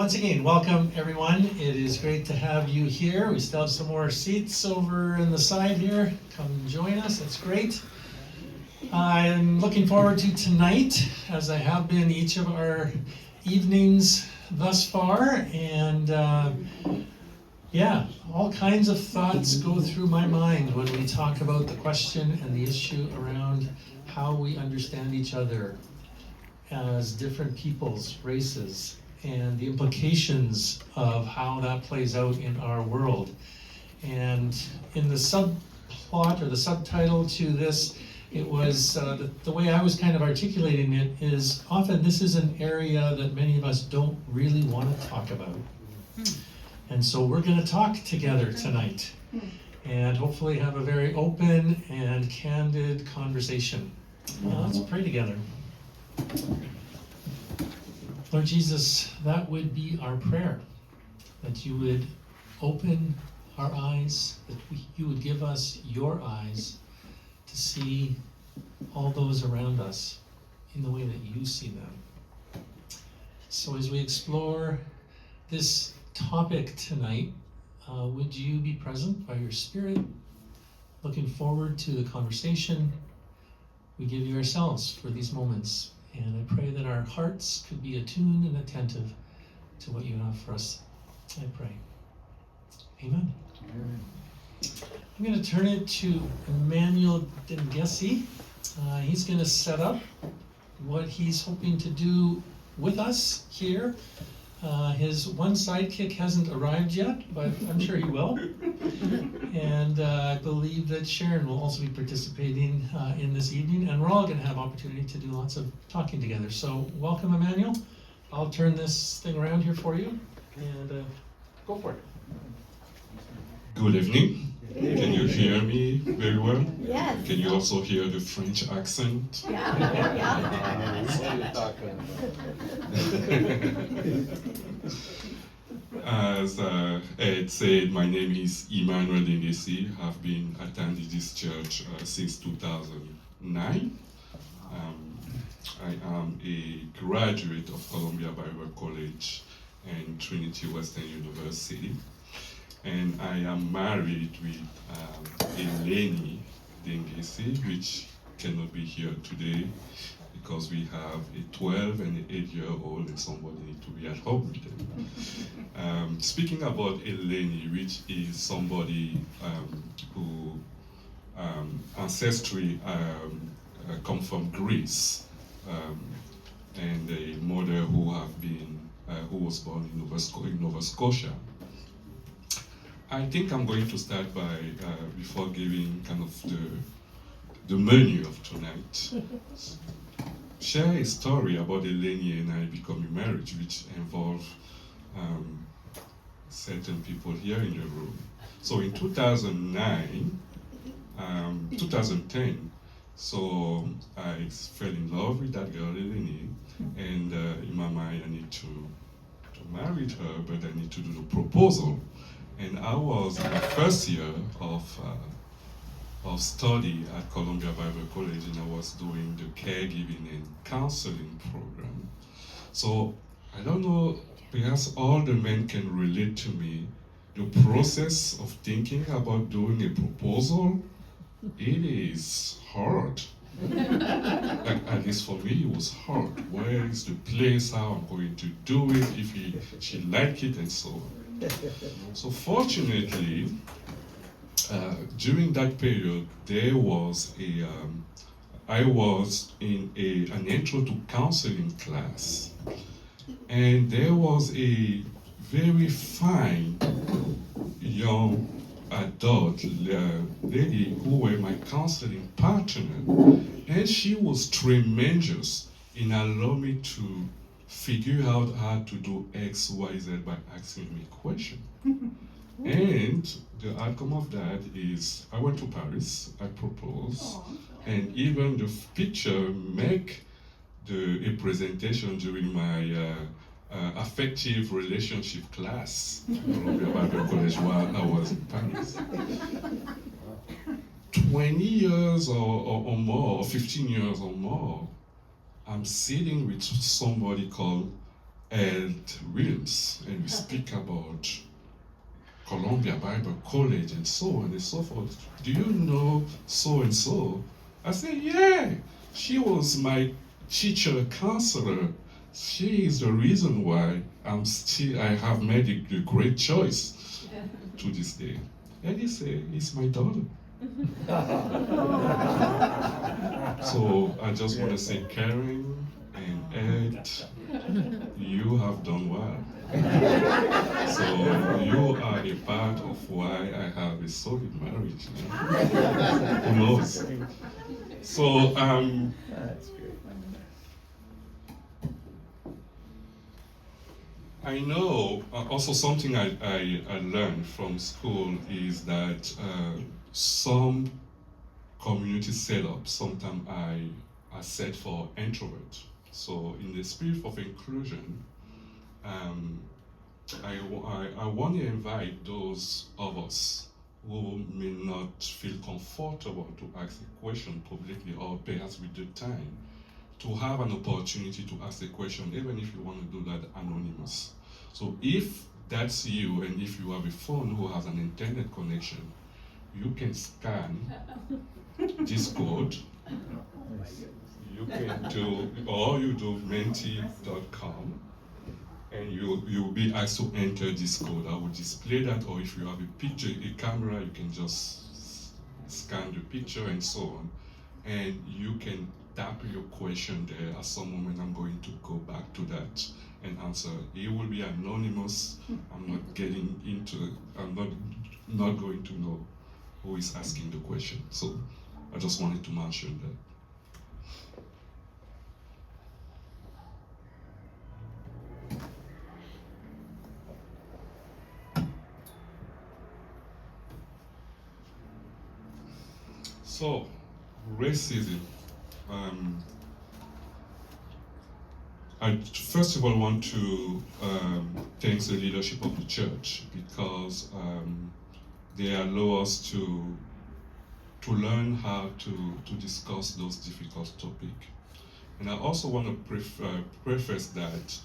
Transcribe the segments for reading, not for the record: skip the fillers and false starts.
once again, welcome everyone. It is great to have you here. We still have some more seats over in the side here. Come join us, that's great. I'm looking forward to tonight, as I have been each of our evenings thus far. And all kinds of thoughts go through my mind when we talk about the question and the issue around how we understand each other as different peoples, races, and the implications of how that plays out in our world. And in the subplot or the subtitle to this, it was the way I was kind of articulating it is often this is an area that many of us don't really want to talk about. And so we're going to talk together tonight and hopefully have a very open and candid conversation. Let's pray together. Lord Jesus, that would be our prayer, that you would open our eyes, that you would give us your eyes to see all those around us in the way that you see them. So as we explore this topic tonight, would you be present by your Spirit? Looking forward to the conversation. We give you ourselves for these moments. And I pray that our hearts could be attuned and attentive to what you have for us. I pray. Amen. Amen. I'm going to turn it to Emmanuel Denguessi. He's going to set up what he's hoping to do with us here. His one sidekick hasn't arrived yet, but I'm sure he will. And I believe that Sharon will also be participating in this evening, and we're all going to have opportunity to do lots of talking together. So welcome, Emmanuel. I'll turn this thing around here for you, and go for it. Good evening. Can you hear me very well? Yes. Can you also hear the French accent? Yeah. As Ed said, my name is Emmanuel Denguessi. I've been attending this church since 2009. I am a graduate of Columbia Bible College and Trinity Western University. And I am married with Cheny Denguessi, which cannot be here today because we have a 12 and an 8-year-old and somebody needs to be at home with them. Speaking about Cheny, which is somebody who ancestry come from Greece, and a mother who was born in Nova Scotia. I think I'm going to start by, before giving kind of the menu of tonight, share a story about Cheny and I becoming married, which involved certain people here in the room. So in 2010, so I fell in love with that girl, Cheny, and in my mind I need to marry her, but I need to do the proposal. And I was in the first year of study at Columbia Bible College, and I was doing the caregiving and counseling program. So I don't know, perhaps all the men can relate to me. The process of thinking about doing a proposal, it is hard. Like, at least for me, it was hard. Where is the place? How I'm going to do it? If she like it, and so on. So fortunately, during that period, there was I was in an intro to counseling class, and there was a very fine young adult lady who were my counseling partner, and she was tremendous in allowing me to figure out how to do X, Y, Z by asking me questions. And the outcome of that is I went to Paris, I proposed, and even the picture make a presentation during my affective relationship class at Columbia Bible College while I was in Paris. 20 years or more, or 15 years or more, I'm sitting with somebody called Ed Williams. speak about Columbia Bible College and so on and so forth. Do you know so and so? I said, yeah, she was my teacher counselor. She is the reason why I have made a great choice to this day. And he said, it's my daughter. So I just want to say, Karen and Ed, you have done well. So you are a part of why I have a solid marriage. Who knows? So That's great. I know also something I learned from school is that some community setups sometimes are set for introverts. So in the spirit of inclusion, I want to invite those of us who may not feel comfortable to ask a question publicly or perhaps with the time to have an opportunity to ask a question, even if you want to do that anonymous. So if that's you and if you have a phone who has an internet connection, you can scan this code. You can do, or you do menti.com and you'll be asked to enter this code. I will display that, or if you have a picture, a camera, you can just scan the picture and so on. And you can tap your question there. At some moment, I'm going to go back to that and answer. It will be anonymous. I'm not going to know who is asking the question. So I just wanted to mention that. So, racism. I first of all want to thank the leadership of the church because they allow us to learn how to discuss those difficult topics. And I also want to preface that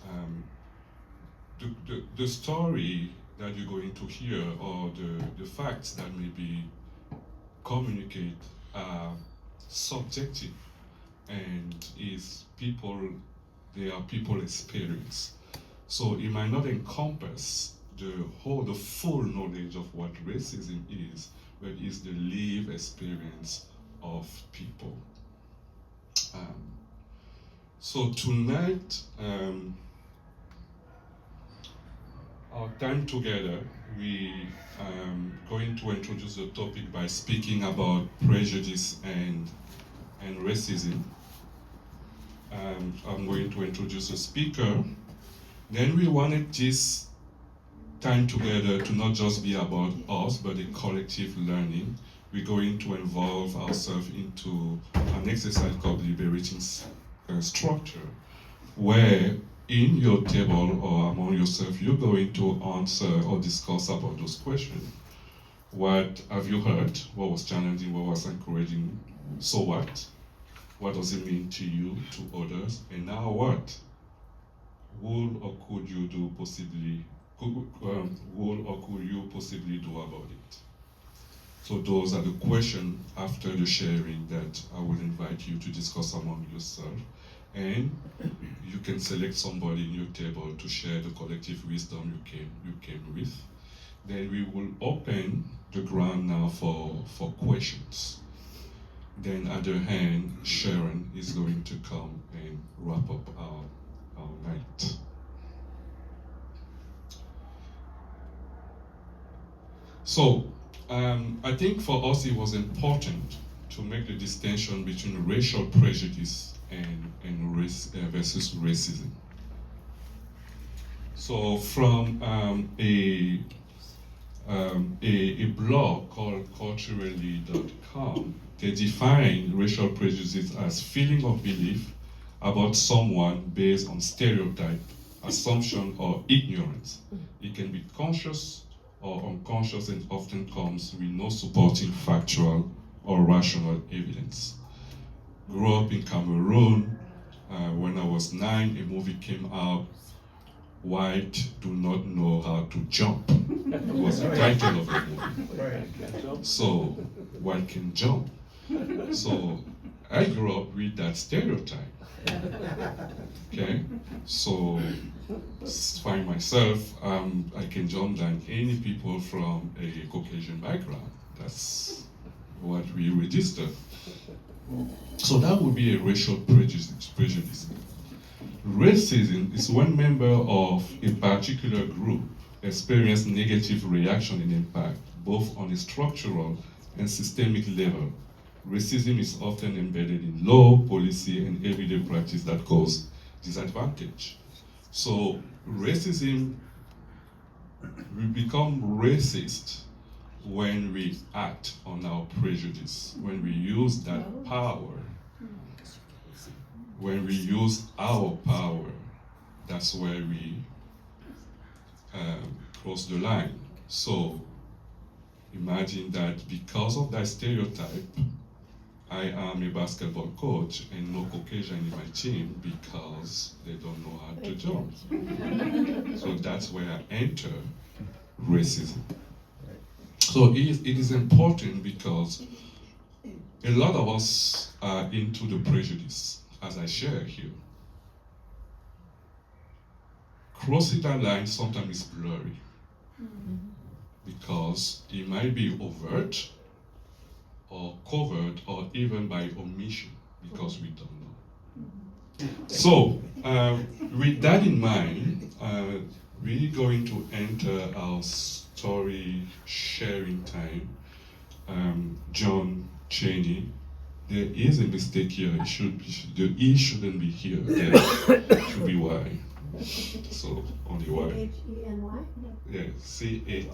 the story that you're going to hear or the facts that may be communicated are subjective and they are people experience. So it might not encompass the full knowledge of what racism is, but it's the lived experience of people. So tonight, our time together, we going to introduce the topic by speaking about prejudice and racism. I'm going to introduce a speaker. Then we wanted this time together to not just be about us, but a collective learning. We're going to involve ourselves into an exercise called liberating structure, where in your table or among yourself, you're going to answer or discuss about those questions. What have you heard? What was challenging? What was encouraging? So what? What does it mean to you, to others? And now what? Would or could you do possibly? Would or could you possibly do about it? So those are the questions after the sharing that I will invite you to discuss among yourself. And you can select somebody in your table to share the collective wisdom you came with. Then we will open the ground now for questions. Then at the end, Sharon is going to come and wrap up our night. So I think for us it was important to make the distinction between racial prejudice and race versus racism. So from a blog called culturally.com, they define racial prejudice as feeling of belief about someone based on stereotype, assumption, or ignorance. It can be conscious or unconscious and often comes with no supporting factual or rational evidence. Grew up in Cameroon. When I was 9, a movie came out White Do Not Know How to Jump. Was the title of the movie. Right. So, white can jump. So, I grew up with that stereotype. Okay? So, find myself, I can jump than any people from a Caucasian background. That's what we register. So that would be a racial prejudice. Racism is when member of a particular group experience negative reaction and impact, both on a structural and systemic level. Racism is often embedded in law, policy, and everyday practice that cause disadvantage. So racism, we become racist when we act on our prejudice, when we use that power, when we use our power, that's where we cross the line. So imagine that because of that stereotype, I am a basketball coach and no Caucasian in my team because they don't know how to jump. So that's where I enter racism. So it is important because a lot of us are into the prejudice, as I share here. Crossing that line sometimes is blurry because it might be overt or covered or even by omission because we don't know. So with that in mind, we're going to enter our story sharing time. John Cheny, there is a mistake here. It should be, the E shouldn't be here. There should be Y. So only Y. Cheny? Yeah, Cheny.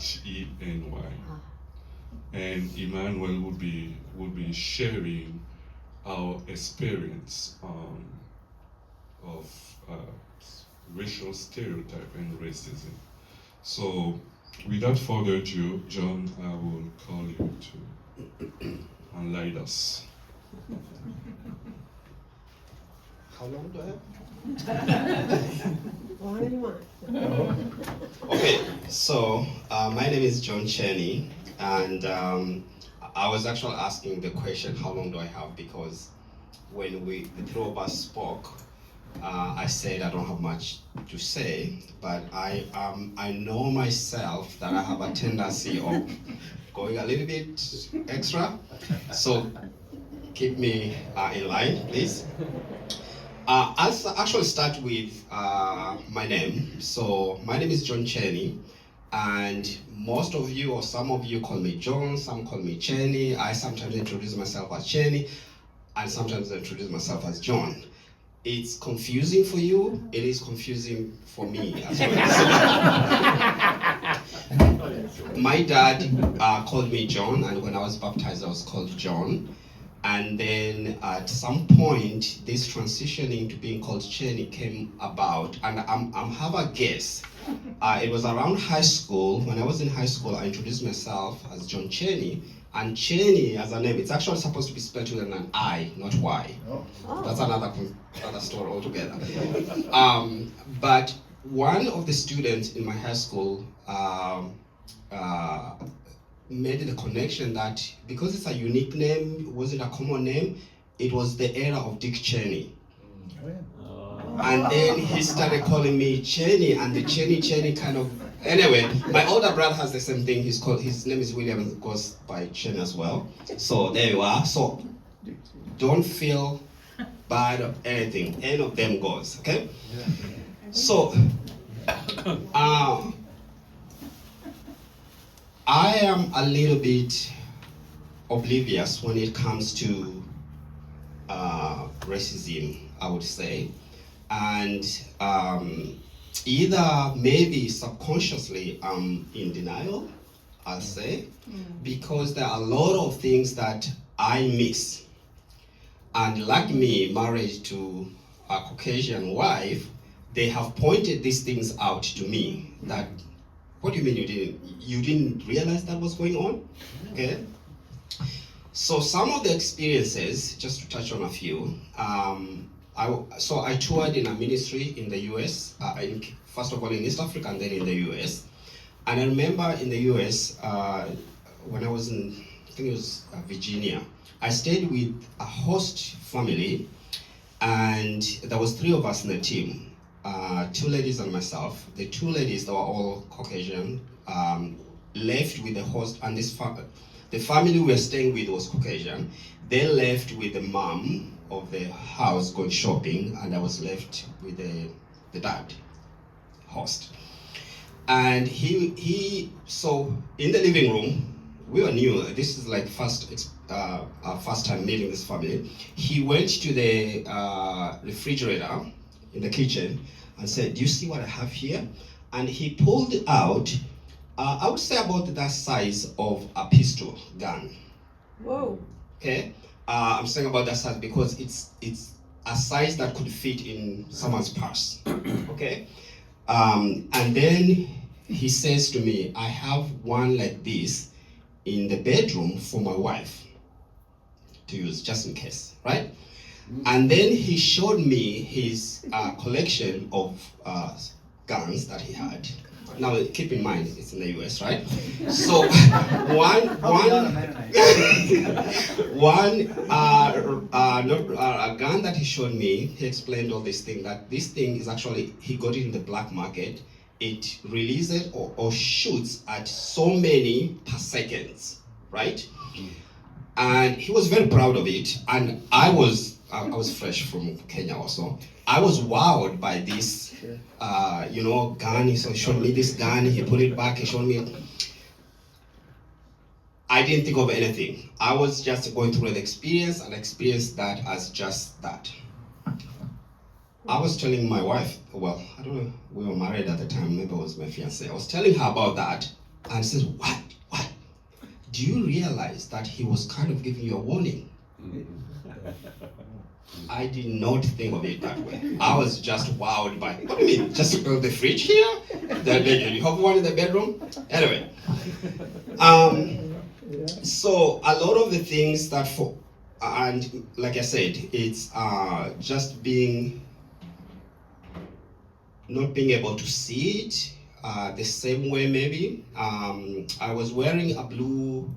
And Emmanuel would be sharing our experience of racial stereotype and racism. So, without further ado, John, I will call you to enlighten us. How long do I have? However you want. Okay, so my name is John Cheny, and I was actually asking the question, how long do I have? Because when the three of us spoke, I said I don't have much to say, but I know myself that I have a tendency of going a little bit extra, so keep me in line, please. I'll actually start with my name. So my name is John Cheny, and most of you or some of you call me John, some call me Cheny. I sometimes introduce myself as Cheny, and sometimes I introduce myself as John. It's confusing for you, it is confusing for me as well. My dad called me John, and when I was baptized I was called John. And then at some point, this transitioning to being called Cheny came about, and I'm have a guess. It was around high school. When I was in high school, I introduced myself as John Cheny, and Cheny as a name, it's actually supposed to be spelled with an I, not Y. That's another story altogether. But one of the students in my high school made the connection that because it's a unique name, it wasn't a common name, it was the era of Dick Cheney. And then he started calling me Cheny, and the Cheny kind of, anyway, my older brother has the same thing. His name is William, and goes by Cheny as well. So there you are. So don't feel bad or anything. Any of them goes, okay? So I am a little bit oblivious when it comes to racism, I would say. And either maybe subconsciously I'm in denial, I'll say, because there are a lot of things that I miss. And like me, married to a Caucasian wife, they have pointed these things out to me that, what do you mean you didn't realize that was going on? Okay. So some of the experiences, just to touch on a few, I toured in a ministry in the US first of all in East Africa and then in the US. And I remember in the US, when I was in, I think it was Virginia, I stayed with a host family, and there was 3 of us in the team, 2 ladies and myself. The 2 ladies, they were all Caucasian, left with the host, and the family we were staying with was Caucasian. They left with the mom of the house going shopping, and I was left with the dad, host. And so in the living room, we were new. This is like our first time meeting this family. He went to the refrigerator in the kitchen and said, "Do you see what I have here?" And he pulled out, I would say about that size of a pistol gun. Whoa. Okay, I'm saying about that size because it's a size that could fit in someone's purse. Okay. And then he says to me, "I have one like this in the bedroom for my wife to use just in case," right? And then he showed me his collection of guns that he had. Now keep in mind, it's in the US, right? So a gun that he showed me, he explained all this thing, that this thing is actually, he got it in the black market. It releases or shoots at so many per second, right? And he was very proud of it, and I was fresh from Kenya also. I was wowed by this, gun. He showed me this gun. He put it back. He showed me. I didn't think of anything. I was just going through an experience and experienced that as just that. I was telling my wife, well, I don't know, we were married at the time. Maybe it was my fiancée. I was telling her about that, and she says, "What? Do you realize that he was kind of giving you a warning?" I did not think of it that way. I was just wowed by, what do you mean? Just the fridge here? You have one in the bedroom? Anyway. So a lot of the things that and like I said, it's just not being able to see it the same way maybe. I was wearing a blue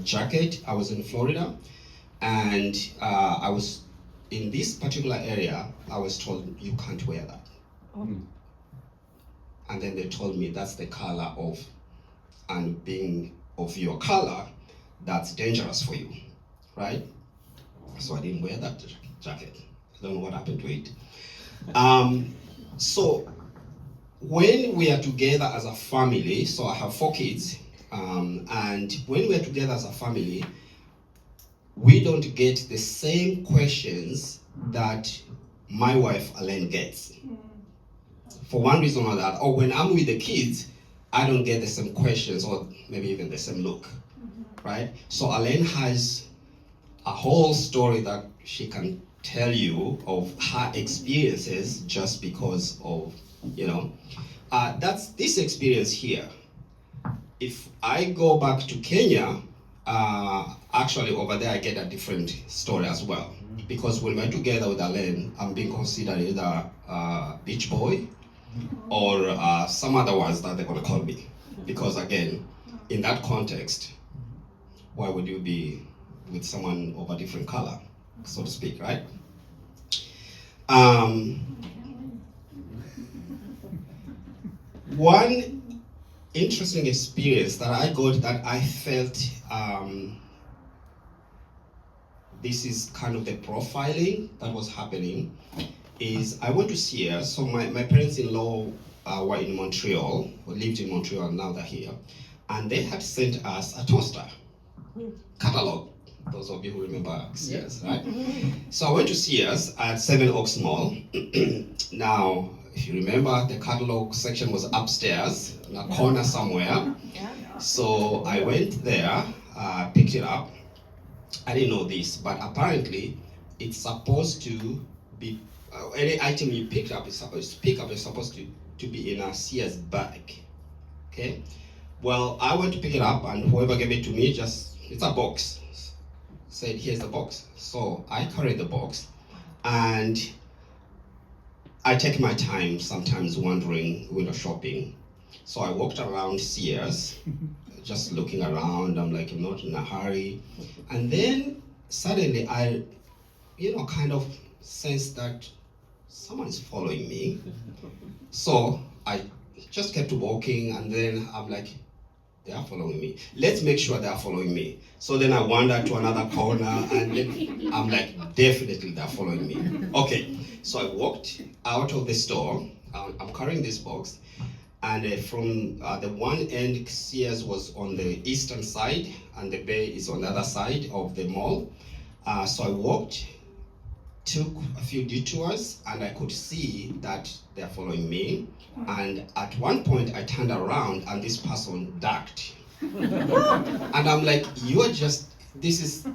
jacket. I was in Florida. And I was in this particular area. I was told, "You can't wear that." And then they told me that's the color of, and being of your color, that's dangerous for you, right? So I didn't wear that jacket. I don't know what happened to it. So when we are together as a family, so I have 4 kids, and when we are together as a family, we don't get the same questions that my wife Elaine gets. For one reason or that, or when I'm with the kids, I don't get the same questions or maybe even the same look, right? So Elaine has a whole story that she can tell you of her experiences just because of, that's this experience here. If I go back to Kenya, actually over there I get a different story as well. Because when we're together with Elaine, I'm being considered either beach boy or some other words that they're gonna call me. Because again, in that context, why would you be with someone of a different color, so to speak, right? One interesting experience that I got that I felt this is kind of the profiling that was happening is I went to see her. So my parents-in-law were in Montreal, or lived in Montreal, now they're here, and they had sent us a toaster catalog. Those of you who remember Sears, right? So I went to Sears at 7 Oaks Mall. Now, if you remember, the catalog section was upstairs in a corner somewhere. So I went there, picked it up. I didn't know this, but apparently it's supposed to be, any item you pick up is supposed to be in a Sears bag, okay? Well, I went to pick it up and whoever gave it to me it's a box, said here's the box. So I carried the box and I take my time sometimes wandering, window shopping. So I walked around Sears, just looking around. I'm like, I'm not in a hurry. And then suddenly I, kind of sensed that someone is following me. So I just kept walking, and then I'm like, they are following me. Let's make sure they are following me. So then I wandered to another corner, and then I'm like, definitely they're following me. Okay, so I walked out of the store. I'm carrying this box, and from the one end, Sears was on the eastern side, and the Bay is on the other side of the mall. So I walked, took a few detours, and I could see that they're following me. And at one point I turned around and this person ducked. And I'm like, this is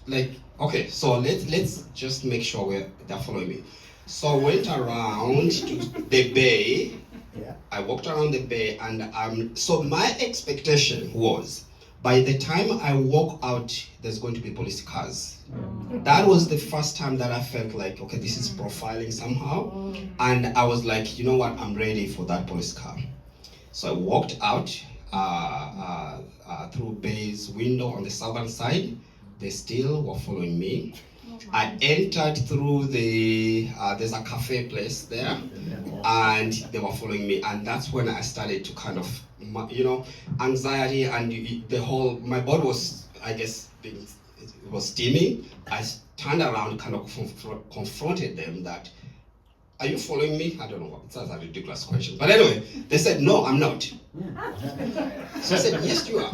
like, okay, so let's just make sure they're following me. So I went around to the Bay. Yeah. I walked around the Bay, and so my expectation was, by the time I walk out, there's going to be police cars. That was the first time that I felt like, okay, this is profiling somehow. And I was like, you know what, I'm ready for that police car. So I walked out through Bay's window on the southern side. They still were following me. I entered through there's a cafe place there, and they were following me. And that's when I started to kind of, anxiety, and my body was, I guess, it was steaming. I turned around, kind of confronted them that, are you following me? I don't know what, that's a ridiculous question. But anyway, they said, no, I'm not. So I said, yes, you are.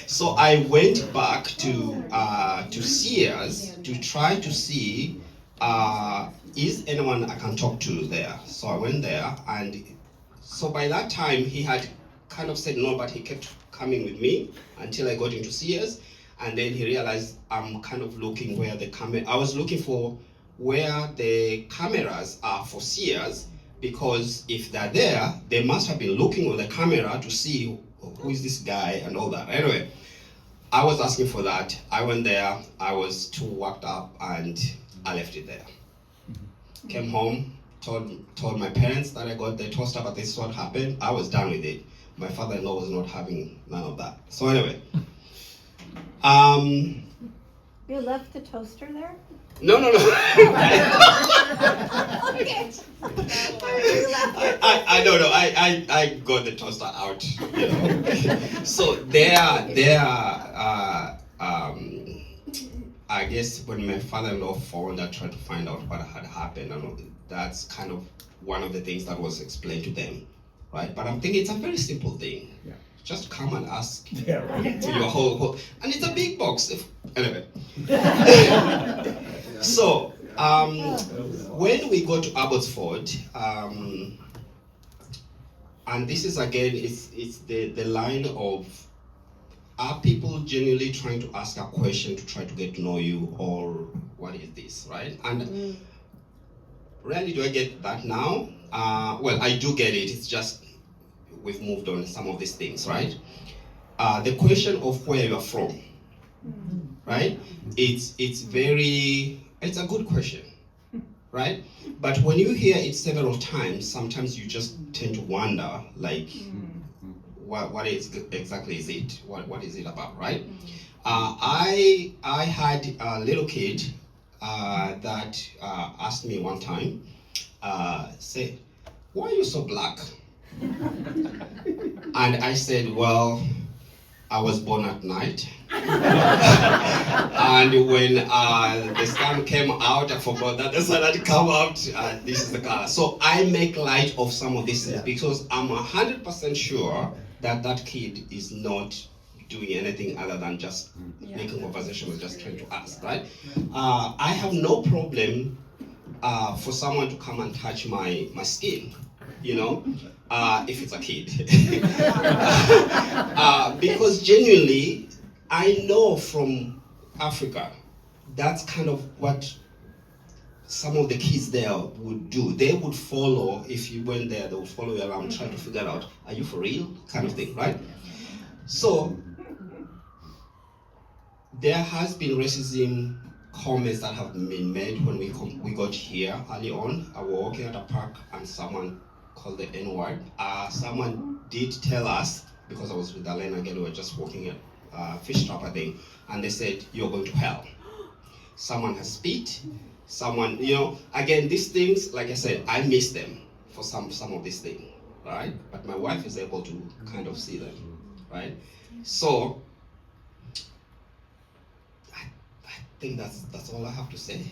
So I went back to Sears to try to see, is anyone I can talk to there? So I went there, and so by that time he had kind of said no, but he kept coming with me until I got into Sears, and then he realized I'm kind of looking where the camera. I was looking for where the cameras are for Sears, because if they're there, they must have been looking on the camera to see who is this guy and all that. Anyway, I was asking for that. I went there. I was too worked up, and I left it there. Came home, told my parents that I got the toaster, but this is what happened. I was done with it. My father-in-law was not having none of that. So anyway, You left the toaster there? no. Okay. I don't know. I got the toaster out. So I guess when my father-in-law phoned, I tried to find out what had happened, and that's kind of one of the things that was explained to them, right? But I'm thinking it's a very simple thing. Yeah. Just come and ask. Yeah, right. To your whole, and it's a big box. Anyway. So when we go to Abbotsford, and this is again, it's the line of, are people genuinely trying to ask a question to try to get to know you, or what is this, right? And rarely do I get that now. Well, I do get it. It's just we've moved on some of these things, right? The question of where you are from, right? It's a good question, right? But when you hear it several times, sometimes you just tend to wonder, like, what exactly is it? What is it about, right? I had a little kid that asked me one time, say, why are you so black? And I said, well, I was born at night. And when the sun came out, I forgot that the sun had come out. This is the color. So I make light of some of these things because I'm 100% sure that that kid is not doing anything other than just making conversation, or just trying to ask, right? I have no problem for someone to come and touch my skin, if it's a kid. Because genuinely, I know from Africa, that's kind of what some of the kids there would do. They would follow, if you went there, they would follow you around, trying to figure out, are you for real? Kind of thing, right? So, there has been racism comments that have been made when we got here early on. I was walking at a park and someone called the N-word. Someone did tell us, because I was with Alain again, we were just walking at fish trap, I think, and they said, "You're going to hell." Someone has spit. Someone, again, these things, like I said, I miss them for some of these things, right? But my wife is able to kind of see them, right? So I think that's all I have to say.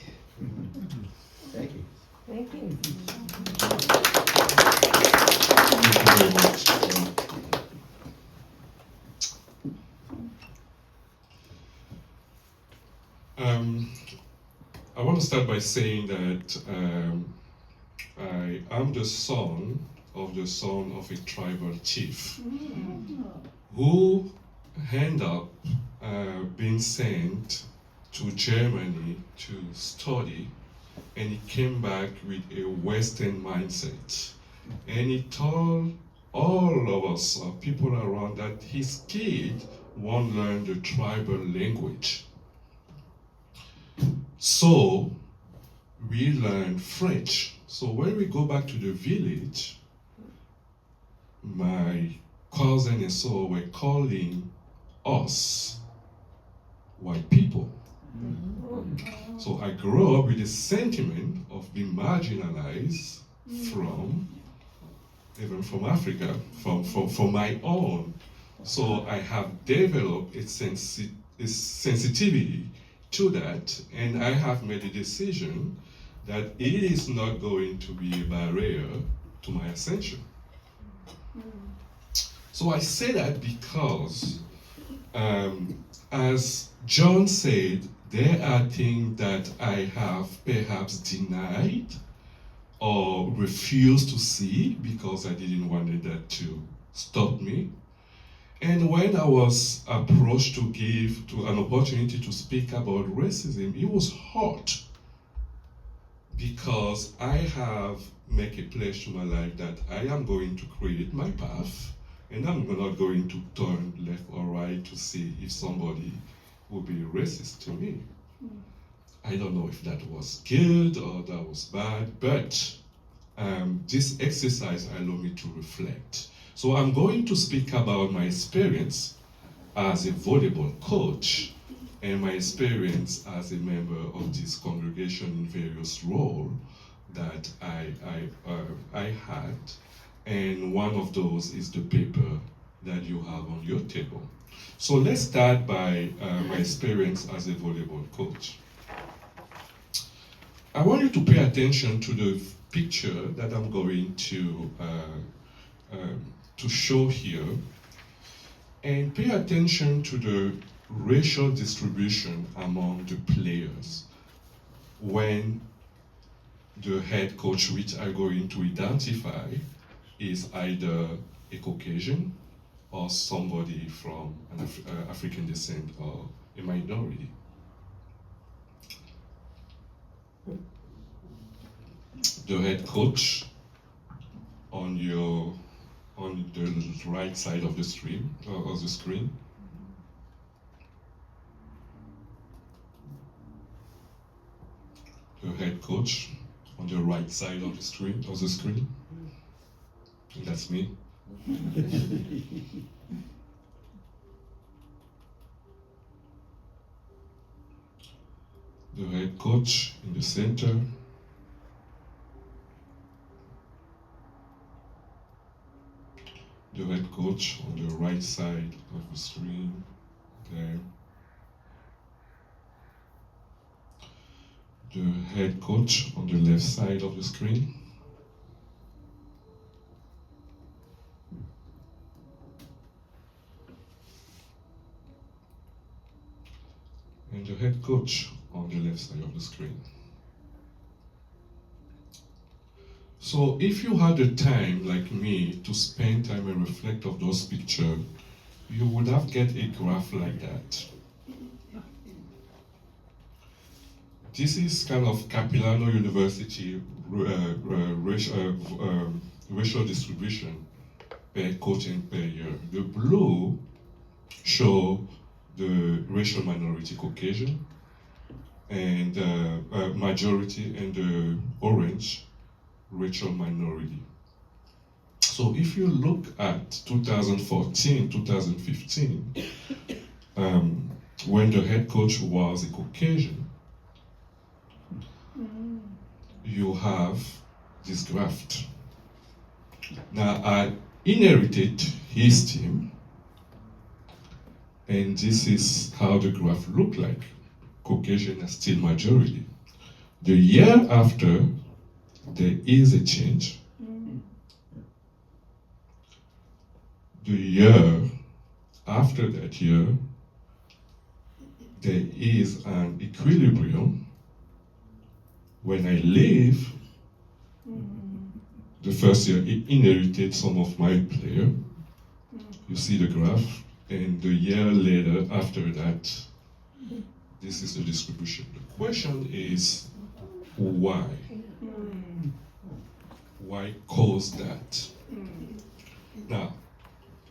Thank you. Thank you. Thank you very much. I want to start by saying that I am the son of a tribal chief who ended up being sent to Germany to study, and he came back with a Western mindset. And he told all of us, people around, that his kid won't learn the tribal language. So we learned French. So when we go back to the village, my cousin and so were calling us white people. So I grew up with a sentiment of being marginalized even from Africa, from my own. So I have developed a sensitivity to that, and I have made a decision that it is not going to be a barrier to my ascension. So I say that because, as John said, there are things that I have perhaps denied or refused to see because I didn't want that to stop me. And when I was approached to give to an opportunity to speak about racism, it was hard because I have made a pledge to my life that I am going to create my path, and I'm not going to turn left or right to see if somebody will be racist to me. I don't know if that was good or that was bad, but this exercise allowed me to reflect. So I'm going to speak about my experience as a volleyball coach and my experience as a member of this congregation in various roles that I had. And one of those is the paper that you have on your table. So let's start by my experience as a volleyball coach. I want you to pay attention to the picture that I'm going to show here, and pay attention to the racial distribution among the players when the head coach, which I'm going to identify, is either a Caucasian or somebody from an African descent or a minority. The head coach on the right side of the screen, The head coach on the right side of the screen. And that's me. The head coach in the center. The head coach on the right side of the screen, there. The head coach on the left side of the screen. And the head coach on the left side of the screen. So if you had the time, like me, to spend time and reflect on those pictures, you would have get a graph like that. This is kind of Capilano University racial distribution per coach and per year. The blue show the racial minority Caucasian. and majority, and the orange, racial minority. So if you look at 2014, 2015, when the head coach was a Caucasian, you have this graph. Now I inherited his team, and this is how the graph looked like. Caucasian is still majority. The year after, there is a change. The year after that year, there is an equilibrium. When I leave, the first year it inherited some of my player. You see the graph, and the year later after that, this is the distribution. The question is why? Why cause that? Now,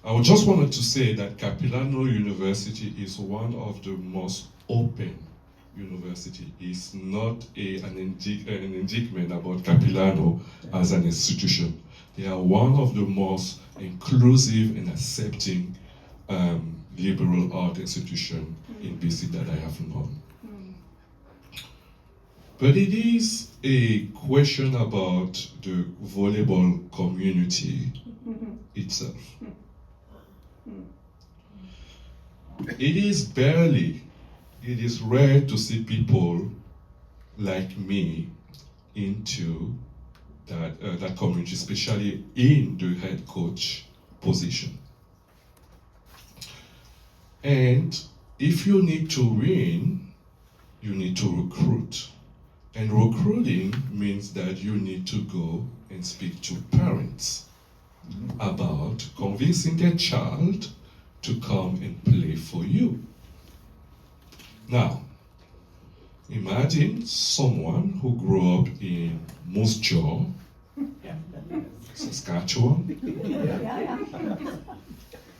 I just wanted to say that Capilano University is one of the most open university. It's not an indictment about Capilano as an institution. They are one of the most inclusive and accepting liberal art institution in BC that I have known. But it is a question about the volleyball community itself. It is rare to see people like me into that community, especially in the head coach position. And if you need to win, you need to recruit. And recruiting means that you need to go and speak to parents about convincing their child to come and play for you. Now, imagine someone who grew up in Moose Jaw, Saskatchewan,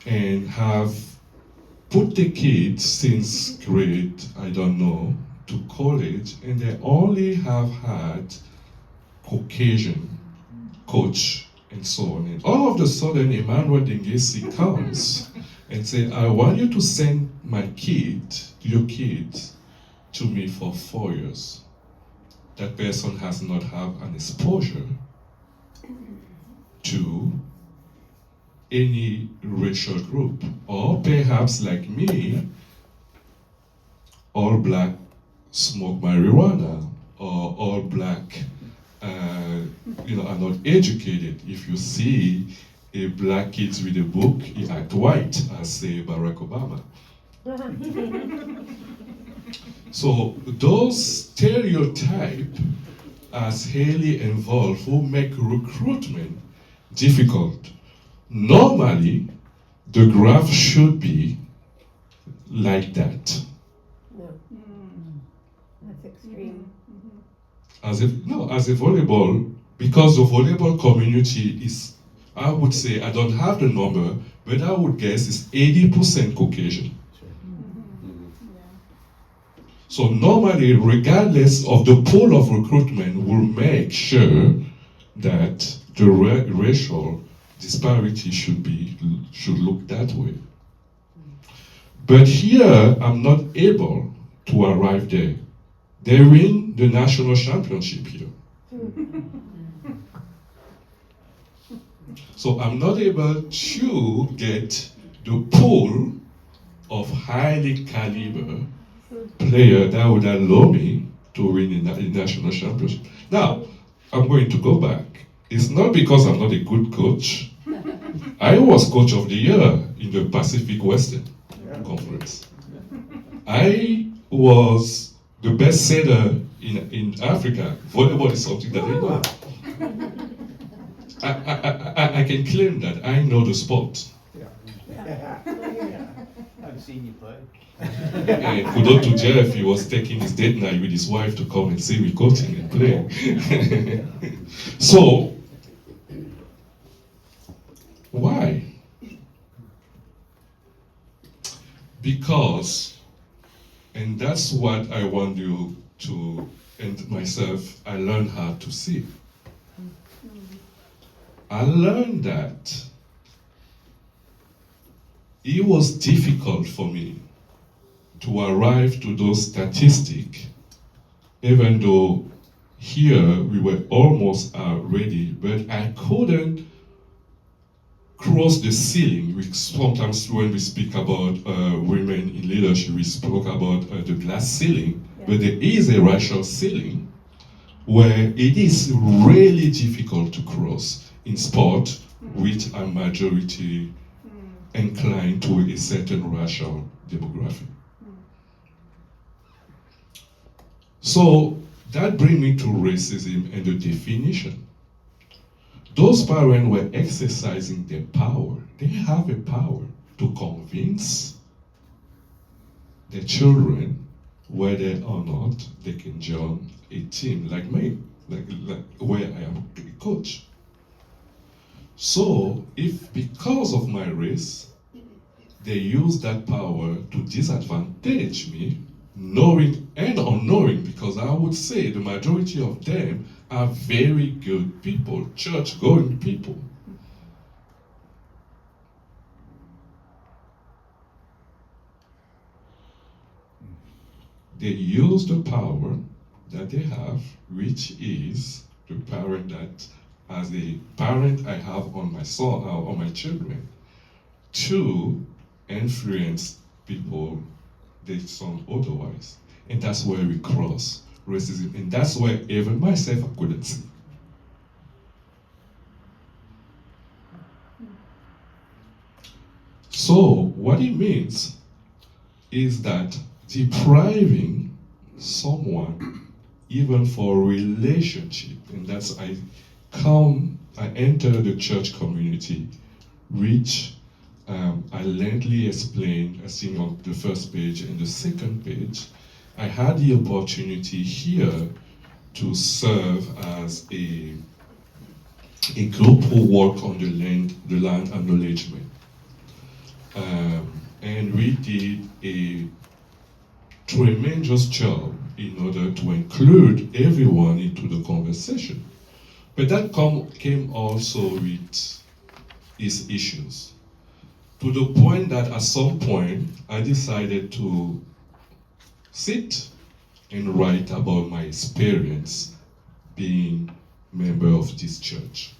and have put the kids since grade, I don't know, to college, and they only have had Caucasian coach and so on. And all of a sudden, Emmanuel Denguessi comes and say, I want you to send your kid, to me for 4 years. That person has not had an exposure to any racial group, or perhaps like me, all black smoke marijuana, or all black are not educated. If you see a black kid with a book, he act white, as say Barack Obama. So those stereotypes as highly involved who make recruitment difficult. Normally, the graph should be like that. That's extreme. As a volleyball, because the volleyball community is, I would say, I don't have the number, but I would guess it's 80% Caucasian. So normally, regardless of the pool of recruitment, we'll make sure that the racial disparity should look that way. But here, I'm not able to arrive there. They win the national championship here. So I'm not able to get the pool of highly caliber player that would allow me to win a national championship. Now, I'm going to go back. It's not because I'm not a good coach. I was coach of the year in the Pacific Western Conference. I was the best setter in Africa. Volleyball is something that I know. I can claim that I know the sport. I've seen you play. And kudos to Jeff, he was taking his date night with his wife to come and see me coaching and playing. So, why? Because, and that's what I want you and myself, I learned how to see. I learned that it was difficult for me to arrive to those statistics, even though here we were almost ready, but I couldn't cross the ceiling. Sometimes when we speak about women in leadership, we spoke about the glass ceiling, but there is a racial ceiling where it is really difficult to cross in sport with a majority inclined to a certain racial demographic. So that brings me to racism and the definition. Those parents were exercising their power. They have a power to convince their children whether or not they can join a team like me, like where I am a coach. So if because of my race, they use that power to disadvantage me, knowing and unknowing, because I would say the majority of them are very good people, church-going people. They use the power that they have, which is the power that, as a parent, I have on my son, on my children, to influence people they sound otherwise. And that's where we cross racism. And that's where even myself I couldn't see. So what it means is that depriving someone even for relationship, and that's I enter the church community, which I lengthily explained, I think on the first page and the second page. I had the opportunity here to serve as a group who work on the land acknowledgement. And we did a tremendous job in order to include everyone into the conversation. But that came also with its issues, to the point that at some point I decided to sit and write about my experience being member of this church.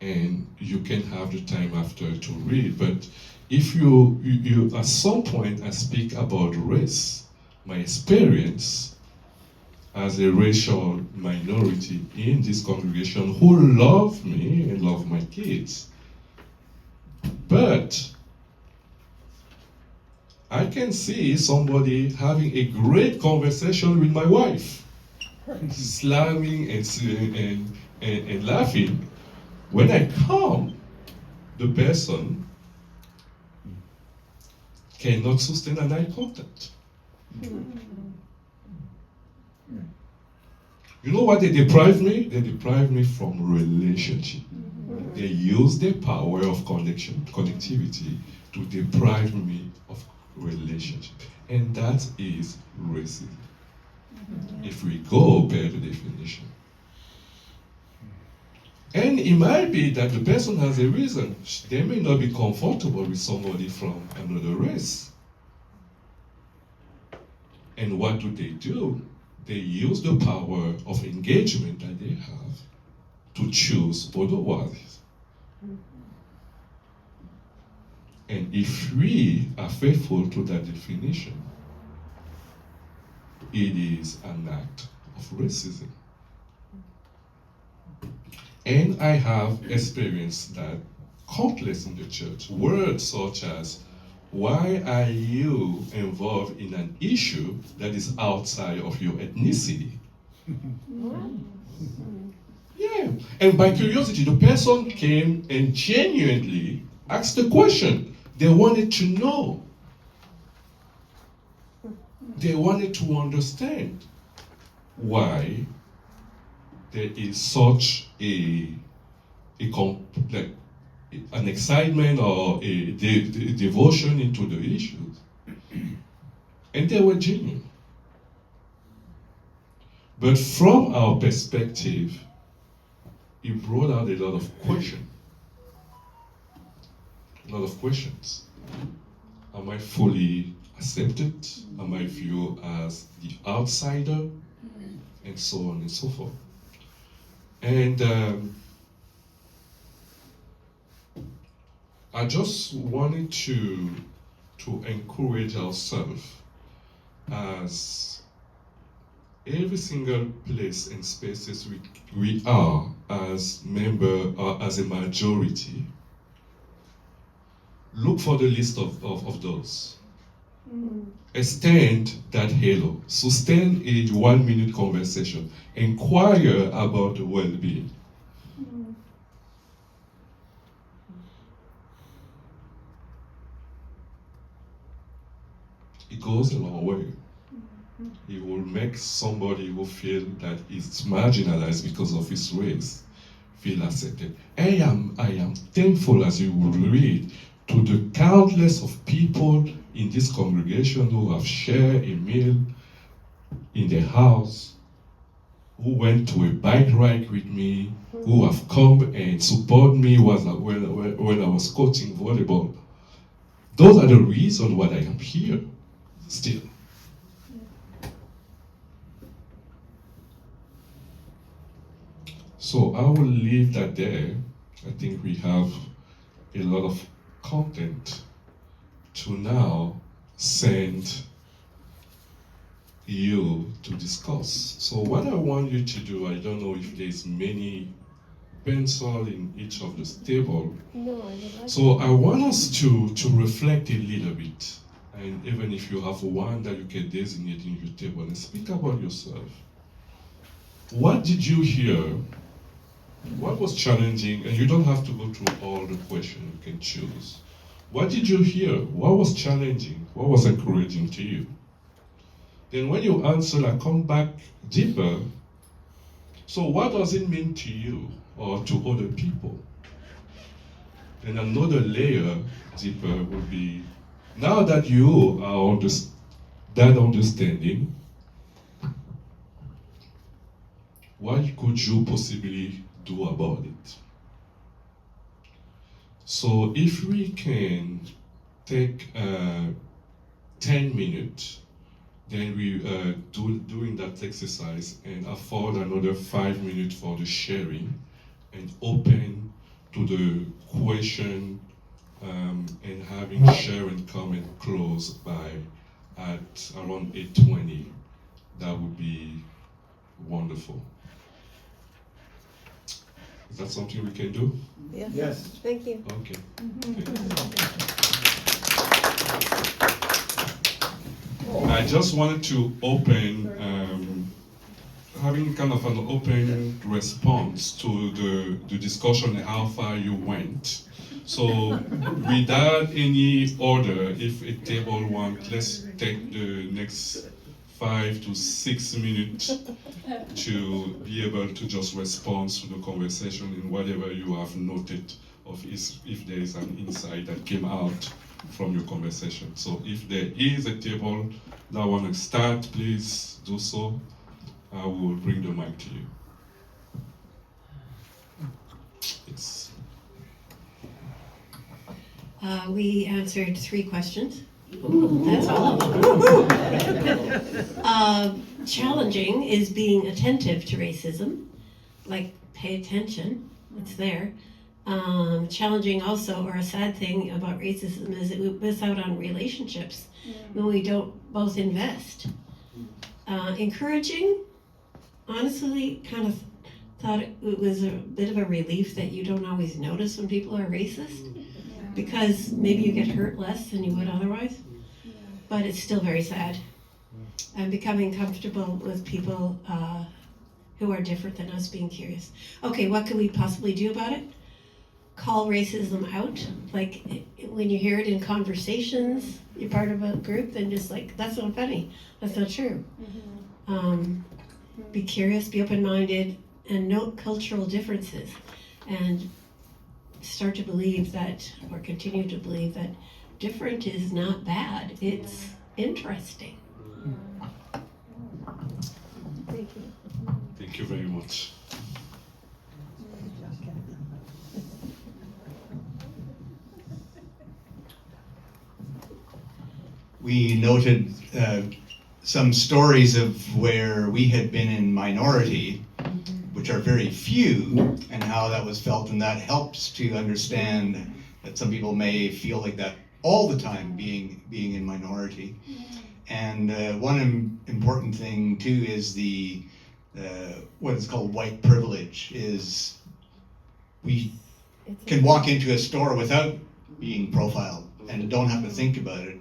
And you can have the time after to read, but if you at some point I speak about race, my experience as a racial minority in this congregation who love me and love my kids. But I can see somebody having a great conversation with my wife, slamming and laughing. When I come, the person cannot sustain an eye contact. You know what they deprive me? They deprive me from relationship. They use their power of connectivity to deprive me of relationship. And that is racism. If we go per the definition. And it might be that the person has a reason. They may not be comfortable with somebody from another race. And what do? They use the power of engagement that they have to choose otherwise. And if we are faithful to that definition, it is an act of racism. And I have experienced that countless in the church. Words such as, why are you involved in an issue that is outside of your ethnicity? Yeah. And by curiosity, the person came and genuinely asked the question. They wanted to know. They wanted to understand why there is such an excitement or a devotion into the issues. And they were genuine. But from our perspective, it brought out a lot of questions. Am I fully accepted? Am I viewed as the outsider? And so on and so forth. And I just wanted to encourage ourselves as every single place and spaces we are as member or as a majority, look for the list of those. Extend that halo. Sustain a 1 minute conversation. Inquire about the well-being. It goes a long way. It will make somebody who feel that is marginalized because of his race feel accepted. I am thankful, as you will read, to the countless of people in this congregation who have shared a meal in their house, who went to a bike ride with me, who have come and support me when I was coaching volleyball. Those are the reasons why I am here still. So I will leave that there. I think we have a lot of content to now send you to discuss. So what I want you to do, I don't know if there's many pencil in each of this table. No, I would like So I want us to reflect a little bit. And even if you have one that you can designate in your table and speak about yourself. What did you hear? What was challenging? And you don't have to go through all the questions, you can choose. What did you hear? What was challenging? What was encouraging to you? Then when you answer, I come back deeper. So what does it mean to you or to other people? Then another layer deeper would be, now that you are that understanding, what could you possibly do about it? So if we can take 10 minutes, then we doing that exercise and afford another 5 minutes for the sharing and open to the question and having Sharon come and close by at around 8:20. That would be wonderful. Is that something we can do? Yes. Yes. Thank you. Okay. I just wanted to open, having kind of an open response to the discussion and how far you went. So without any order, if a table wants, let's take the next 5 to 6 minutes to be able to just respond to the conversation in whatever you have noted of if there is an insight that came out from your conversation. So if there is a table that want to start, please do so. I will bring the mic to you. Yes. We answered 3 questions. Ooh, that's all of them. Challenging is being attentive to racism, like pay attention, it's there. Challenging also, or a sad thing about racism, is that we miss out on relationships when we don't both invest. Encouraging, honestly, kind of thought it was a bit of a relief that you don't always notice when people are racist, because maybe you get hurt less than you would otherwise, but it's still very sad. And becoming comfortable with people who are different than us, being curious. Okay, what can we possibly do about it? Call racism out. Like when you hear it in conversations, you're part of a group, then just like, that's not funny, that's not true. Be curious, be open-minded, and note cultural differences. And start to believe that, or continue to believe that different is not bad, it's interesting. Thank you. right. We noted some stories of where we had been in minority, which are very few, and how that was felt, and that helps to understand that some people may feel like that all the time, being in minority. And one important thing too is the what is called white privilege. Is we can walk into a store without being profiled and don't have to think about it.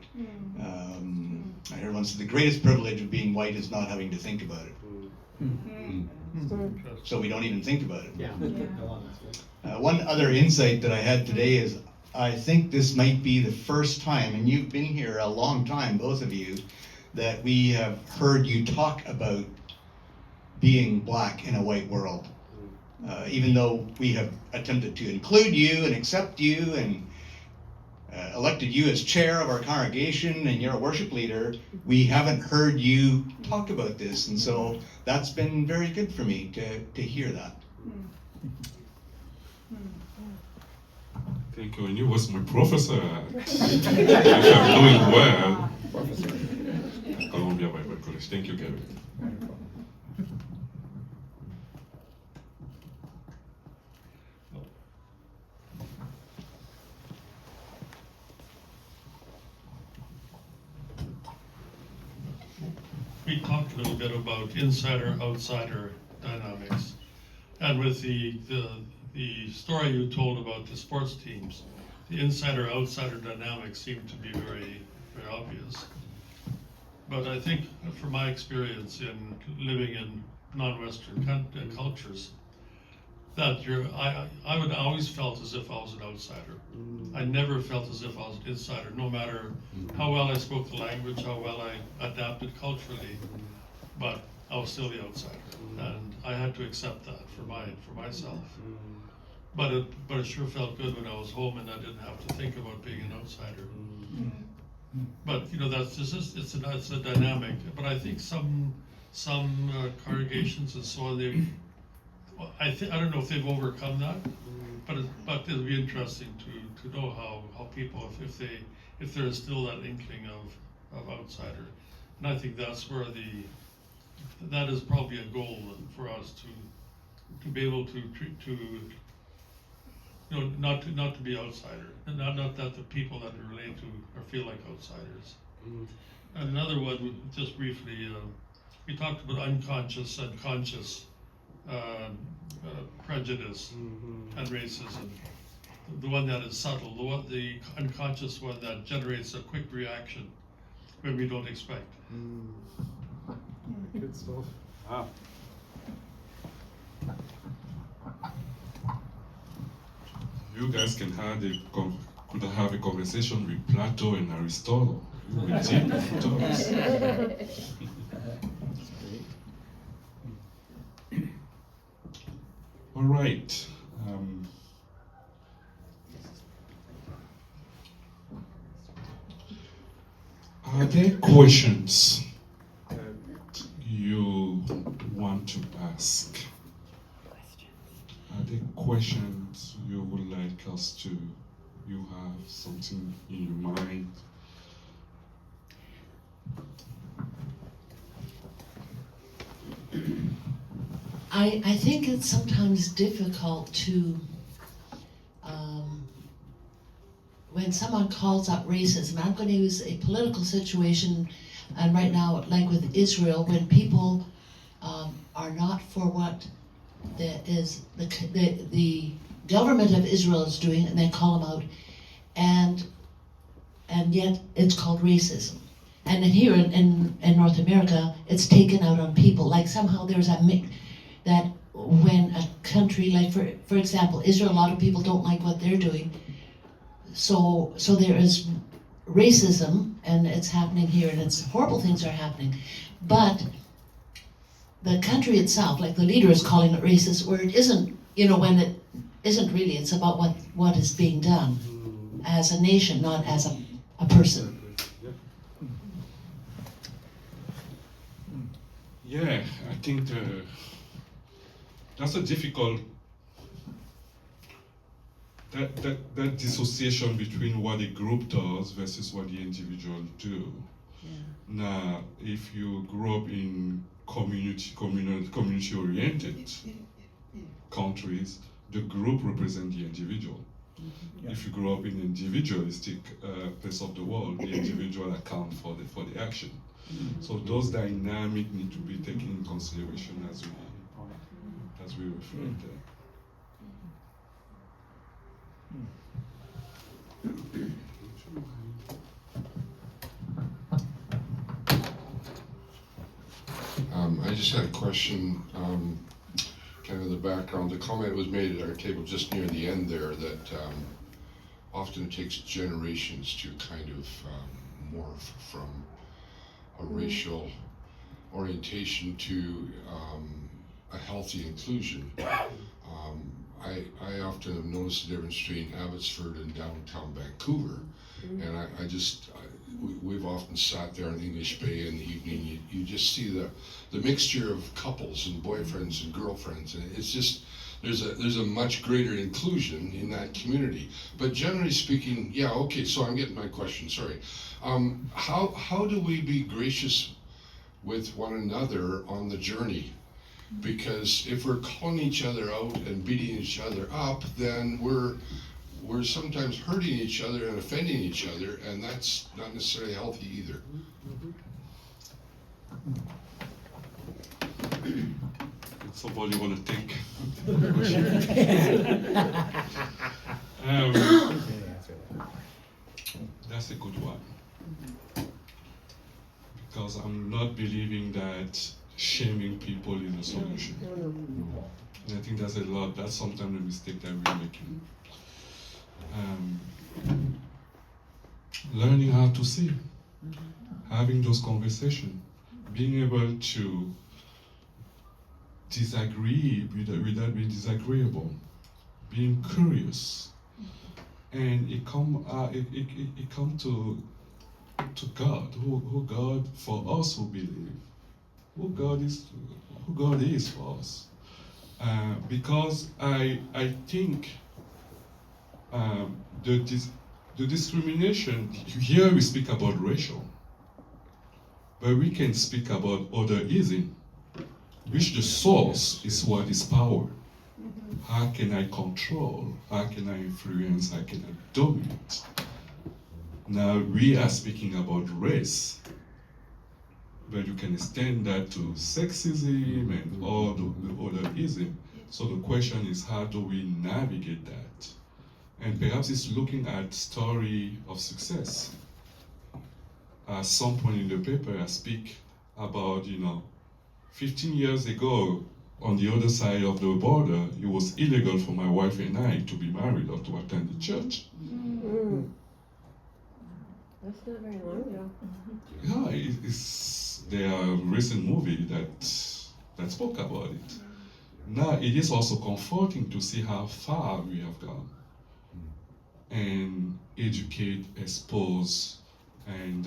I heard once the greatest privilege of being white is not having to think about it. So we don't even think about it. Yeah. One other insight that I had today is I think this might be the first time, and you've been here a long time, both of you, that we have heard you talk about being black in a white world. Even though we have attempted to include you and accept you and elected you as chair of our congregation and you're a worship leader, we haven't heard you talk about this. And so that's been very good for me to hear that. Thank you. And you was my professor. I'm doing well. Columbia Bible College. Thank you, Gary. We talked a little bit about insider-outsider dynamics, and with the story you told about the sports teams, the insider-outsider dynamics seem to be very, very obvious. But I think, from my experience in living in non-Western cultures, that I would always felt as if I was an outsider. I never felt as if I was an insider, no matter how well I spoke the language, how well I adapted culturally, but I was still the outsider, and I had to accept that for myself. But it sure felt good when I was home and I didn't have to think about being an outsider. But it's a dynamic. But I think some congregations and so on, I don't know if they've overcome that, but it'll be interesting to know how people, if there is still that inkling of outsider, and I think that's where that is probably a goal for us to be able to not to be outsider, and not that the people that we relate to or feel like outsiders. And another one, just briefly, we talked about unconscious and conscious prejudice and racism. The one that is subtle, the unconscious one that generates a quick reaction when we don't expect. Good stuff. Wow. You guys could have a conversation with Plato and Aristotle. You will deep thoughts. All right. Are there questions you want to ask? Are there questions you would like us to, you have something in your mind? I think it's sometimes difficult to, when someone calls out racism, I'm going to use a political situation, and right now, like with Israel, when people are not for what the government of Israel is doing, and they call them out, and yet it's called racism. And then here in North America, it's taken out on people. Like somehow there's a mix that when a country, like for example, Israel, a lot of people don't like what they're doing. So there is racism, and it's happening here, and it's horrible things are happening. But the country itself, like the leader is calling it racist, where it isn't, when it isn't really, it's about what is being done as a nation, not as a person. Yeah, I think that's a difficult, that dissociation between what a group does versus what the individual do. Now, if you grew up in community-oriented countries, the group represents the individual. If you grow up in individualistic place of the world, the individual account for the action. So those dynamics need to be taken in consideration as we reflect there. I just had a question, kind of the background. The comment was made at our table just near the end there that often it takes generations to kind of morph from a racial orientation to a healthy inclusion. I often have noticed the difference between Abbotsford and downtown Vancouver, and we've often sat there in English Bay in the evening. You just see the mixture of couples and boyfriends and girlfriends, and it's just there's a much greater inclusion in that community. But generally speaking, yeah, okay. So I'm getting my question. Sorry. How do we be gracious with one another on the journey? Because if we're calling each other out and beating each other up, then we're sometimes hurting each other and offending each other, and that's not necessarily healthy either. Somebody want to take? That's a good one. Because I'm not believing that shaming people is a solution. And I think that's sometimes a mistake that we're making. Learning how to see, having those conversations, being able to disagree without being disagreeable, being curious, and it come to God, who God for us who believe, who God is for us, because I think the discrimination here we speak about racial, but we can speak about otherism, which the source is what is power. How can I control? How can I influence? How can I dominate? Now we are speaking about race, but you can extend that to sexism and all the otherism. So the question is, how do we navigate that? And perhaps it's looking at story of success. At some point in the paper, I speak about, 15 years ago, on the other side of the border, it was illegal for my wife and I to be married or to attend the church. That's not very long ago. Yeah, there are recent movie that spoke about it. Now, it is also comforting to see how far we have gone. And educate, expose, and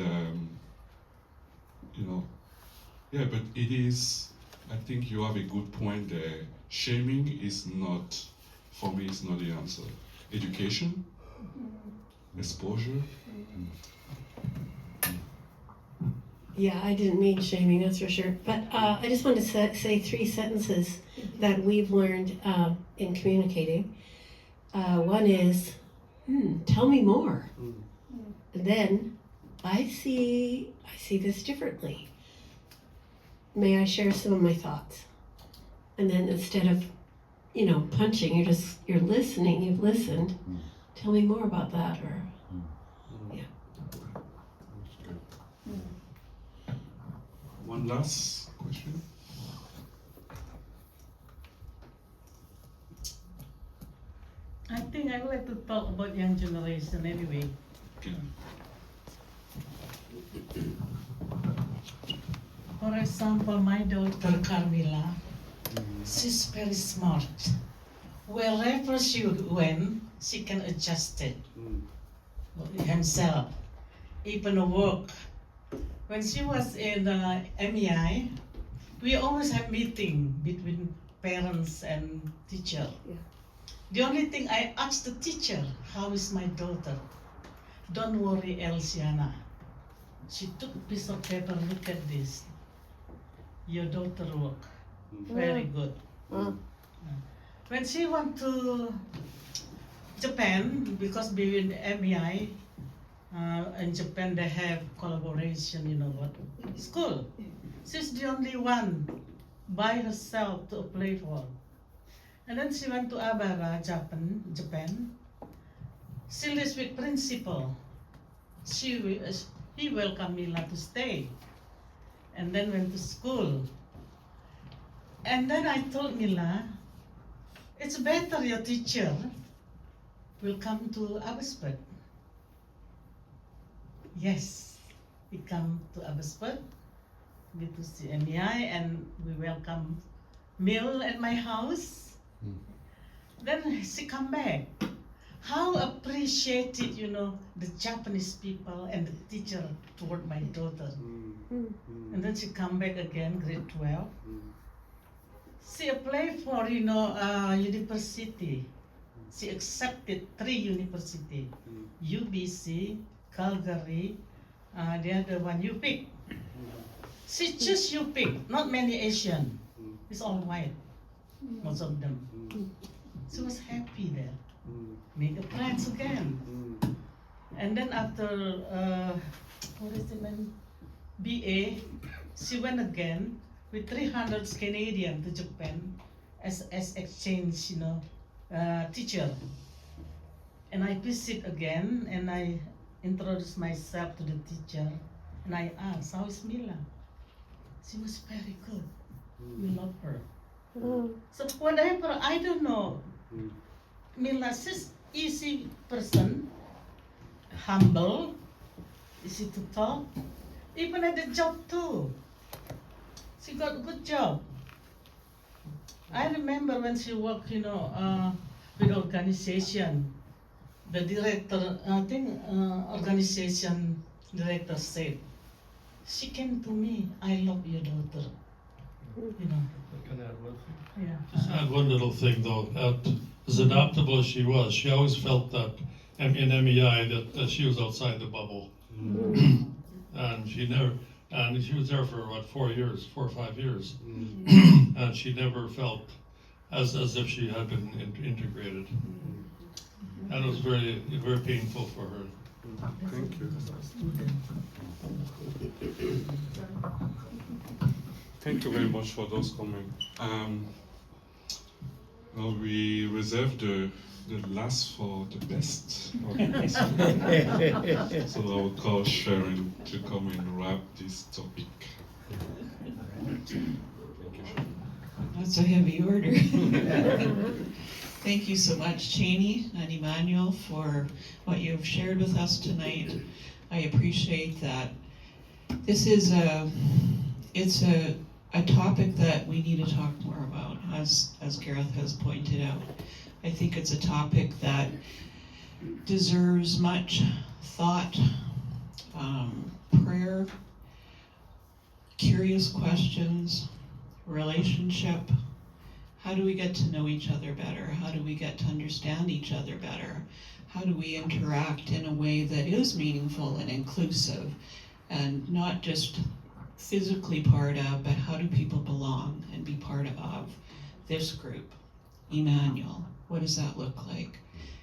but it is, I think you have a good point there. Shaming is not, for me, it's not the answer. Education, exposure. Yeah, I didn't mean shaming, that's for sure. But I just wanted to say 3 sentences that we've learned in communicating. One is, tell me more. And then, I see this differently. May I share some of my thoughts? And then instead of, punching, you're listening, you've listened. Tell me more about that, or, yeah. One last question. I think I would like to talk about young generation anyway. Okay. For example, my daughter Carmela, she's very smart. Wherever she went, she can adjust it himself. Even work. When she was in MEI, we always have meeting between parents and teacher. Yeah. The only thing I asked the teacher, how is my daughter? Don't worry, Elsiana. She took a piece of paper, look at this. Your daughter work very good. When she went to Japan, because between MEI and Japan they have collaboration, you know what, school. She's the only one by herself to apply for. And then she went to Abara, Japan. She lives with principal. He welcomed Mila to stay. And then went to school. And then I told Mila, it's better your teacher will come to Abbotsford. Yes, he come to Abbotsford, we to see MEI, and we welcome meal at my house. Then she come back. How appreciated, you know, the Japanese people and the teacher toward my daughter. And then she come back again, grade 12. She applied for, you know, university. She accepted 3 university. UBC, Calgary, the other one, you pick. She choose you pick, not many Asian. It's all white, most of them. She was happy there. Make a friends again. And then after, what is the name? BA, she went again with 300 Canadian to Japan as exchange, you know, teacher. And I visit again and I introduced myself to the teacher and I asked, how is Mila? She was very good. We love her. So whatever, I don't know. Mila is easy person, humble, easy to talk. Even at the job too. She got a good job. I remember when she worked, you know, with organization. The director, I think, organization director said, she came to me, I love your daughter. You know. Can I add one thing? Yeah. Just add one little thing though. As adaptable as she was, she always felt that in MEI that she was outside the bubble. And she was there for what, 4 or 5 years. And she never felt as if she had been integrated. And it was very, very painful for her. Thank you. Thank you very much for those comments. Now we reserve the last for the best. So I will call Sharon to come and wrap this topic. Thank you, Sharon. That's a heavy order. Thank you so much, Cheny and Emmanuel, for what you've shared with us tonight. I appreciate that. This is it's a topic that we need to talk more about, as Gareth has pointed out. I think it's a topic that deserves much thought, prayer, curious questions, relationship. How do we get to know each other better? How do we get to understand each other better? How do we interact in a way that is meaningful and inclusive and not just physically part of, but how do people belong and be part of this group? Emmanuel, what does that look like?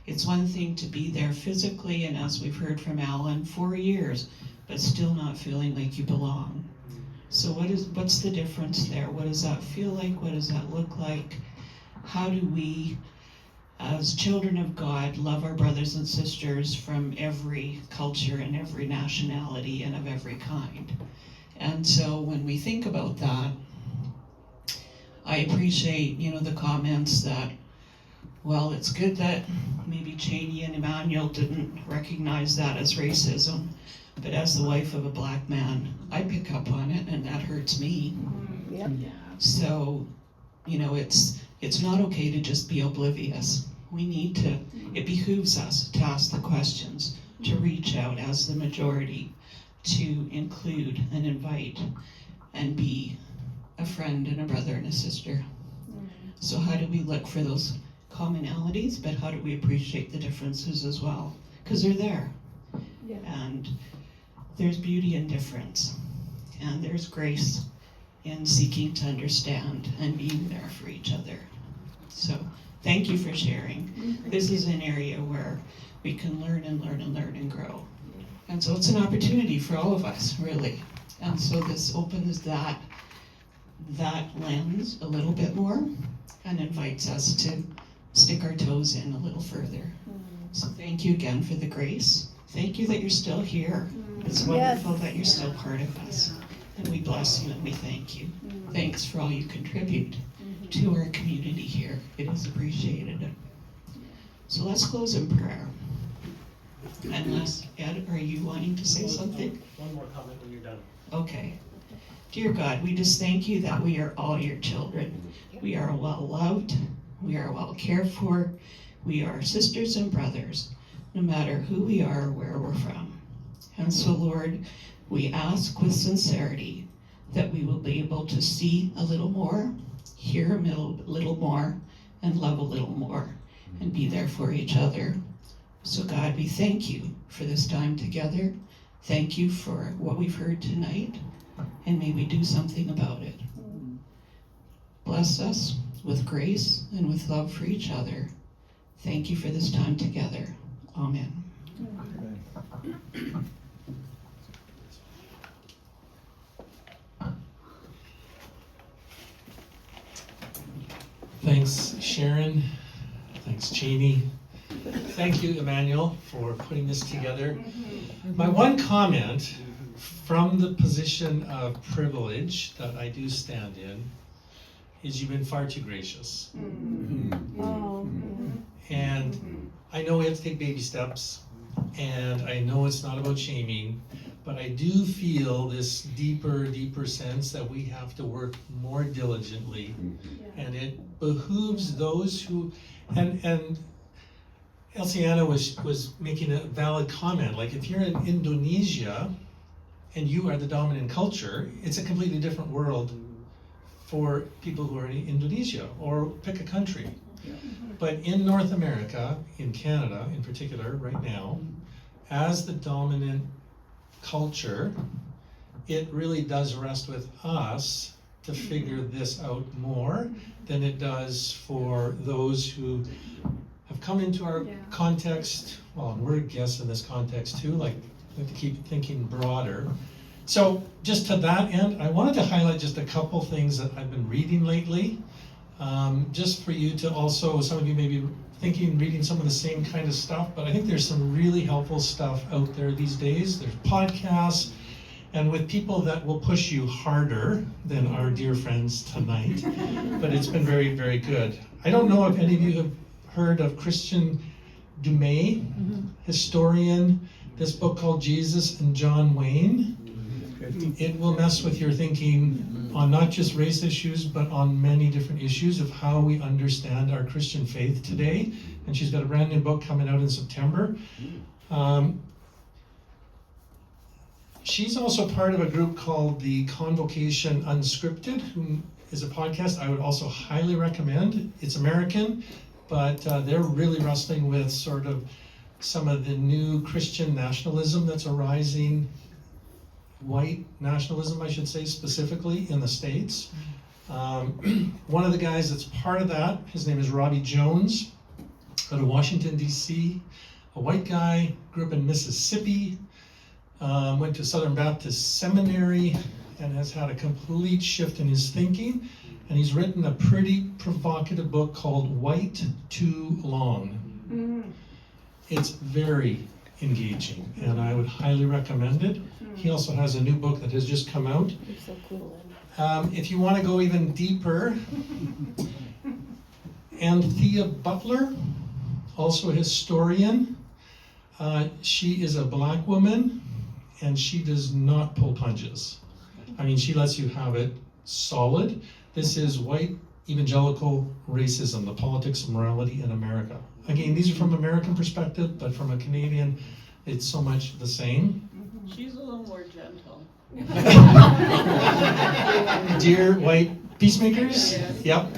It's one thing to be there physically, and as we've heard from Alan, 4 years, but still not feeling like you belong. So what's the difference there? What does that feel like? What does that look like? How do we, as children of God, love our brothers and sisters from every culture and every nationality and of every kind? And so when we think about that, I appreciate, the comments that, well, it's good that maybe Cheny and Emmanuel didn't recognize that as racism, but as the wife of a black man, I pick up on it, and that hurts me. Yep. So, it's not okay to just be oblivious. It behooves us to ask the questions, to reach out as the majority, to include and invite and be a friend and a brother and a sister. So how do we look for those commonalities, but how do we appreciate the differences as well? Because they're there. Yeah. And there's beauty in difference. And there's grace in seeking to understand and being there for each other. So thank you for sharing. This is an area where we can learn and learn and learn and grow. And so it's an opportunity for all of us, really. And so this opens that lens a little bit more and invites us to stick our toes in a little further. So thank you again for the grace. Thank you that you're still here. It's wonderful that you're still part of us. And we bless you and we thank you. Thanks for all you contribute to our community here. It is appreciated. So let's close in prayer. Unless, Ed, are you wanting to say something? One more comment when you're done. Okay. Dear God, we just thank you that we are all your children. We are well loved. We are well cared for. We are sisters and brothers, no matter who we are or where we're from. And so, Lord, we ask with sincerity that we will be able to see a little more, hear a little more, and love a little more, and be there for each other. So God, we thank you for this time together. Thank you for what we've heard tonight, and may we do something about it. Bless us with grace and with love for each other. Thank you for this time together. Amen. Thanks, Sharon. Thanks, Cheny. Thank you, Emmanuel, for putting this together. My one comment from the position of privilege that I do stand in is you've been far too gracious. And I know we have to take baby steps, and I know it's not about shaming, but I do feel this deeper sense that we have to work more diligently. And it behooves those who, and Elsiana was making a valid comment, like if you're in Indonesia and you are the dominant culture, it's a completely different world for people who are in Indonesia, or pick a country. But in North America, in Canada in particular, right now, as the dominant culture, it really does rest with us to figure this out more than it does for those who have come into our context. Well, and we're guests in this context too, like we have to keep thinking broader. So just to that end, I wanted to highlight just a couple things that I've been reading lately, just for you to also, some of you may be reading some of the same kind of stuff, but I think there's some really helpful stuff out there these days. There's podcasts, and with people that will push you harder than our dear friends tonight, but it's been very, very good. I don't know if any of you have heard of Christian Dumais, historian, this book called Jesus and John Wayne. It will mess with your thinking on not just race issues, but on many different issues of how we understand our Christian faith today. And she's got a brand new book coming out in September. She's also part of a group called the Convocation Unscripted, who is a podcast I would also highly recommend. It's American, but they're really wrestling with sort of some of the new Christian nationalism that's arising, white nationalism, I should say, specifically in the States. One of the guys that's part of that, his name is Robbie Jones, out of Washington, D.C., a white guy, grew up in Mississippi, went to Southern Baptist Seminary, and has had a complete shift in his thinking. And he's written a pretty provocative book called White Too Long. It's very engaging, and I would highly recommend it. He also has a new book that has just come out. You're so cool. If you want to go even deeper, Anthea Butler, also a historian. She is a black woman, and she does not pull punches. I mean, she lets you have it solid. This is white evangelical racism, the politics of morality in America. Again, these are from American perspective, but from a Canadian, it's so much the same. She's a little more gentle. Dear white Peacemakers. Yep.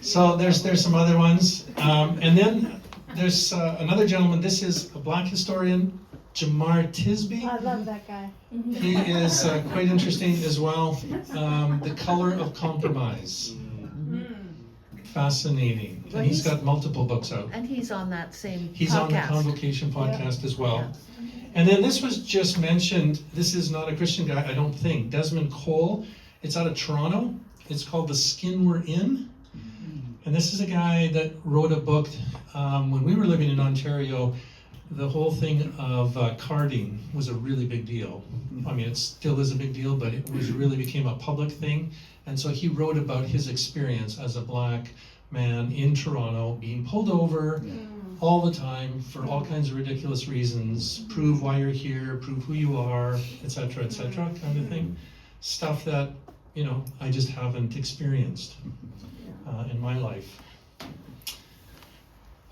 So there's some other ones, and then there's another gentleman. This is a black historian, Jamar Tisby. I love that guy. He is quite interesting as well. The Color of Compromise. Fascinating. Well, And he's he's- got multiple books out. And he's on that same He's on the podcast. Convocation podcast as well. And then this was just mentioned, this is not a Christian guy, I don't think. Desmond Cole, it's out of Toronto. It's called The Skin We're In. And this is a guy that wrote a book when we were living in Ontario. The whole thing of carding was a really big deal. I mean, it still is a big deal, but it was really became a public thing. And so he wrote about his experience as a black man in Toronto, being pulled over all the time for all kinds of ridiculous reasons. Prove why you're here, prove who you are, etc., kind of thing. Stuff that, you know, I just haven't experienced in my life.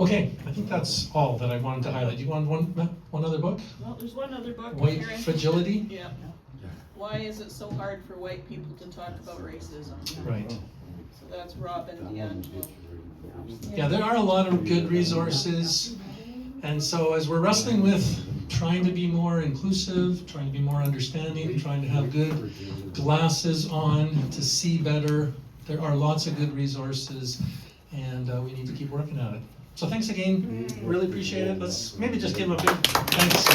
Okay, I think that's all that I wanted to highlight. Do you want one other book? Well, there's one other book. White here. Fragility? Yeah. Why is it so hard for white people to talk about racism? Right. So that's Robin DeAngelo. Yeah, there are a lot of good resources. And so as we're wrestling with trying to be more inclusive, trying to be more understanding, trying to have good glasses on to see better, there are lots of good resources, and we need to keep working at it. So thanks again, really appreciate it. Let's maybe just give him a big thanks.